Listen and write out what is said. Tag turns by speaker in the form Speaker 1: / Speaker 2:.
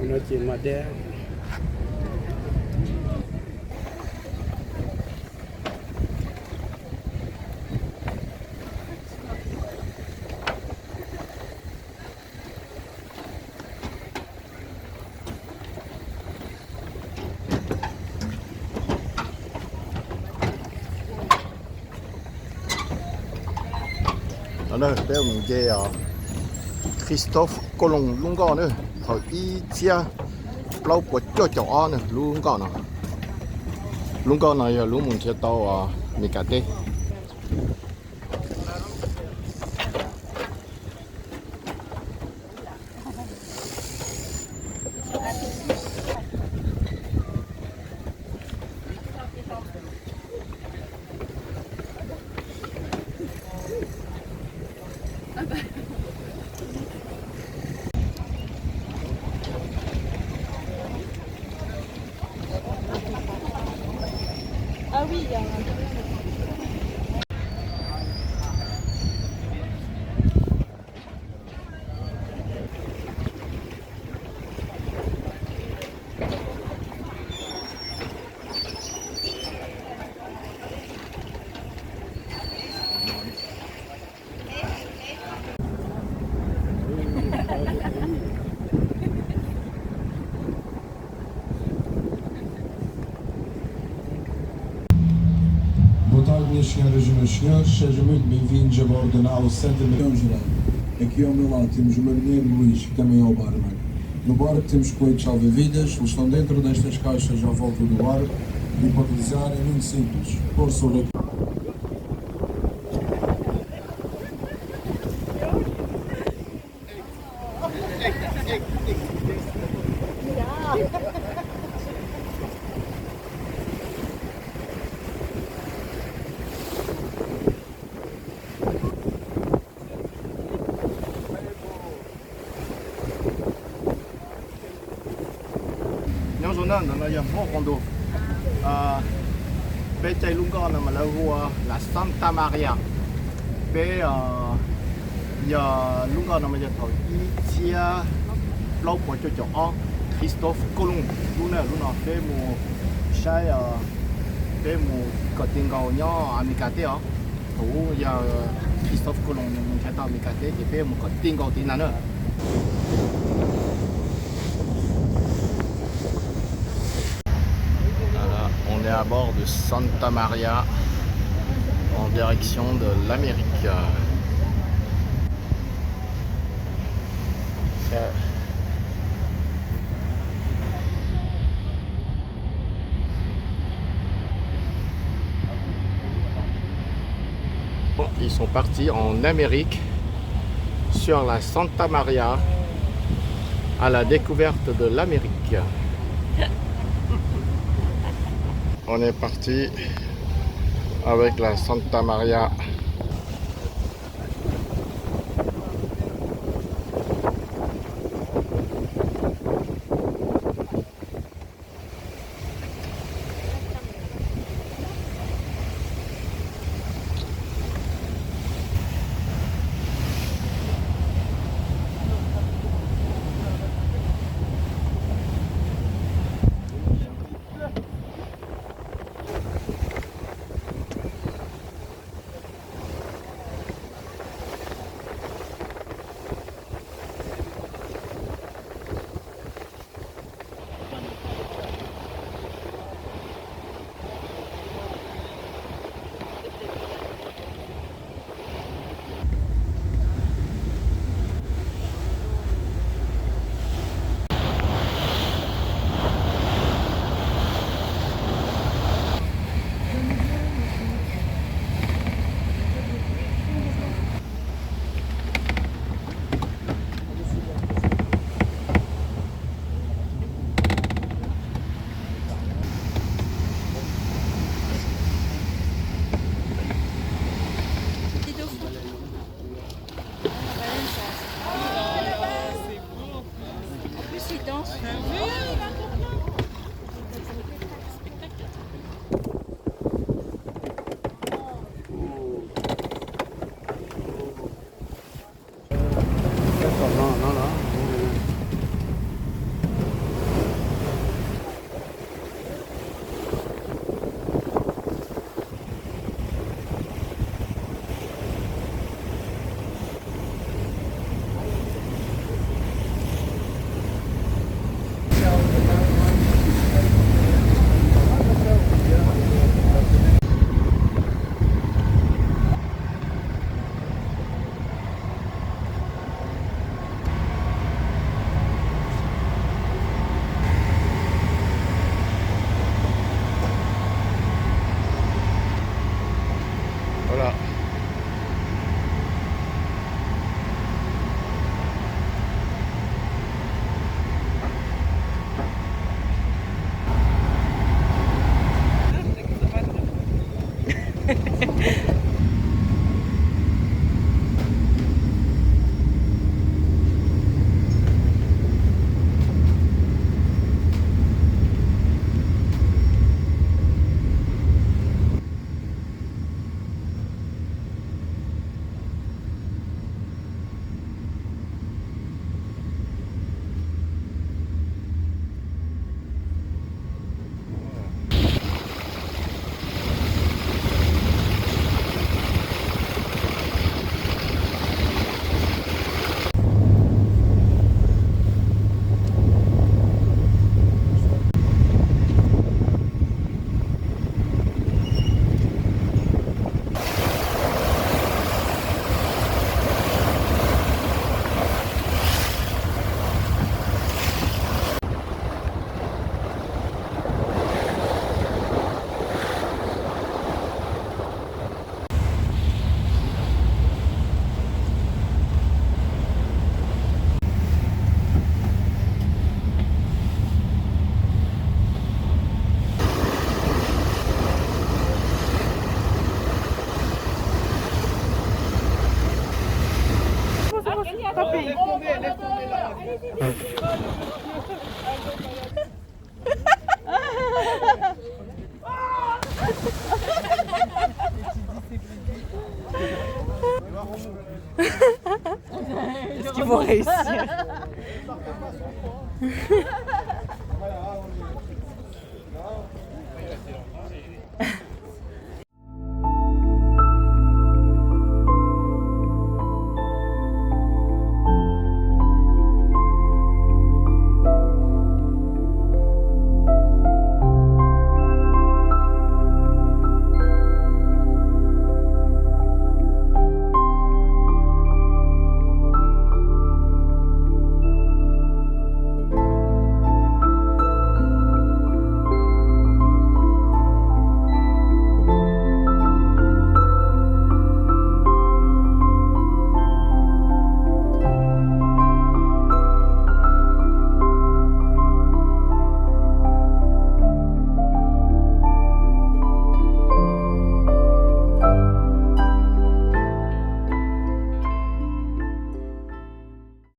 Speaker 1: Noche moderne.
Speaker 2: Nó để mình về Christophe Colomb luôn có nữa thời y chia lâu của cho nữa luôn có nữa luôn có này luôn mình sẽ tàu mình cả tê.
Speaker 3: Ah oui, il y a un...
Speaker 4: Boa tarde, minhas senhoras e meus senhores, sejam muito bem-vindos a bordo da nau Santa Maria Geral. Aqui ao meu lado temos o marinheiro Luís, que também é o barman. No barco temos coletes salva-vidas, eles estão dentro destas caixas à volta do barco e para utilizar é muito simples, pôr sobre a
Speaker 2: Nhóm số năm là giờ phố con đồ bé chạy luôn con mà là Santa Maria bé giờ luôn con mà giờ thôi chia lâu của cho Christophe Colomb luôn nào bé mù sai bé mù có tiền cầu nhau Amicate ó thủ giờ Christophe Colomb mình chạy tàu Amicate thì bé mù có tiền cầu tiền nữa. On est à bord de Santa Maria en direction de l'Amérique. Bon, ils sont partis en Amérique sur la Santa Maria à la découverte de l'Amérique. On est parti avec la Santa Maria.
Speaker 1: Tapis.
Speaker 2: Laisse tomber là.
Speaker 1: Est-ce qu'ils vont réussir?